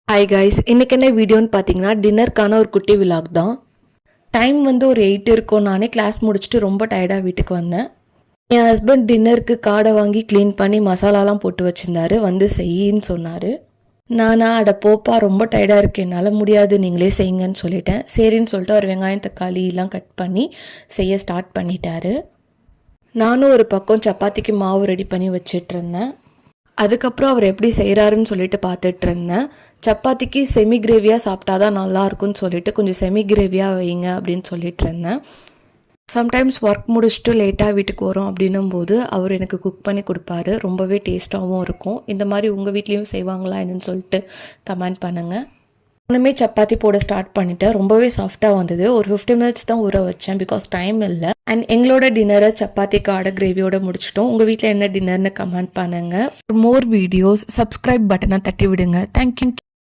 Hi guys, இன்னைக்கு என்ன வீடியோன்னு பார்த்தீங்கன்னா டின்னருக்கான ஒரு குட்டி விலாக் தான். டைம் வந்து ஒரு 8 இருக்கும். நானே கிளாஸ் முடிச்சுட்டு ரொம்ப டயர்டாக வீட்டுக்கு வந்தேன். என் ஹஸ்பண்ட் டின்னருக்கு காடை வாங்கி க்ளீன் பண்ணி மசாலாலாம் போட்டு வச்சுருந்தாரு. வந்து செய்யின்னு சொன்னார். நானா அட போப்பா ரொம்ப டயர்டாக இருக்கு, என்னால் முடியாது, நீங்களே செய்யுங்கன்னு சொல்லிட்டேன். சரின்னு சொல்லிட்டு அவர் வெங்காயம் தக்காளிலாம் கட் பண்ணி செய்ய ஸ்டார்ட் பண்ணிட்டாரு. நானும் ஒரு பக்கம் சப்பாத்திக்கு மாவு ரெடி பண்ணி வச்சிட்டு இருந்தேன். அதுக்கப்புறம் அவர் எப்படி செய்கிறாருன்னு சொல்லிட்டு பார்த்துட்டு இருந்தேன். சப்பாத்திக்கு செமி கிரேவியாக சாப்பிட்டா தான் நல்லாயிருக்கும்னு சொல்லிட்டு கொஞ்சம் செமி கிரேவியாக வைங்க அப்படின்னு சொல்லிட்டு இருந்தேன். சம்டைம்ஸ் ஒர்க் முடிச்சுட்டு லேட்டாக வீட்டுக்கு வரோம் அப்படின்னும் போது அவர் எனக்கு குக் பண்ணி கொடுப்பாரு. ரொம்பவே டேஸ்ட்டாகவும் இருக்கும். இந்த மாதிரி உங்கள் வீட்லேயும் செய்வாங்களா என்னன்னு சொல்லிட்டு கமெண்ட் பண்ணுங்கள். நானுமே சப்பாத்தி போட ஸ்டார்ட் பண்ணிட்டேன். ரொம்பவே சாஃப்டாக வந்தது. ஒரு 50 மினிட்ஸ் தான் ஊற வச்சேன், பிகாஸ் டைம் இல்லை. அண்ட் எங்களோட டின்னரை சப்பாத்தி காடை கிரேவியோட முடிச்சிட்டோம். உங்கள் வீட்டில் என்ன டின்னர்னு கமெண்ட் பண்ணுங்கள். ஃபார் மோர் வீடியோஸ் சப்ஸ்கிரைப் பட்டனை தட்டி விடுங்க. தேங்க்யூ.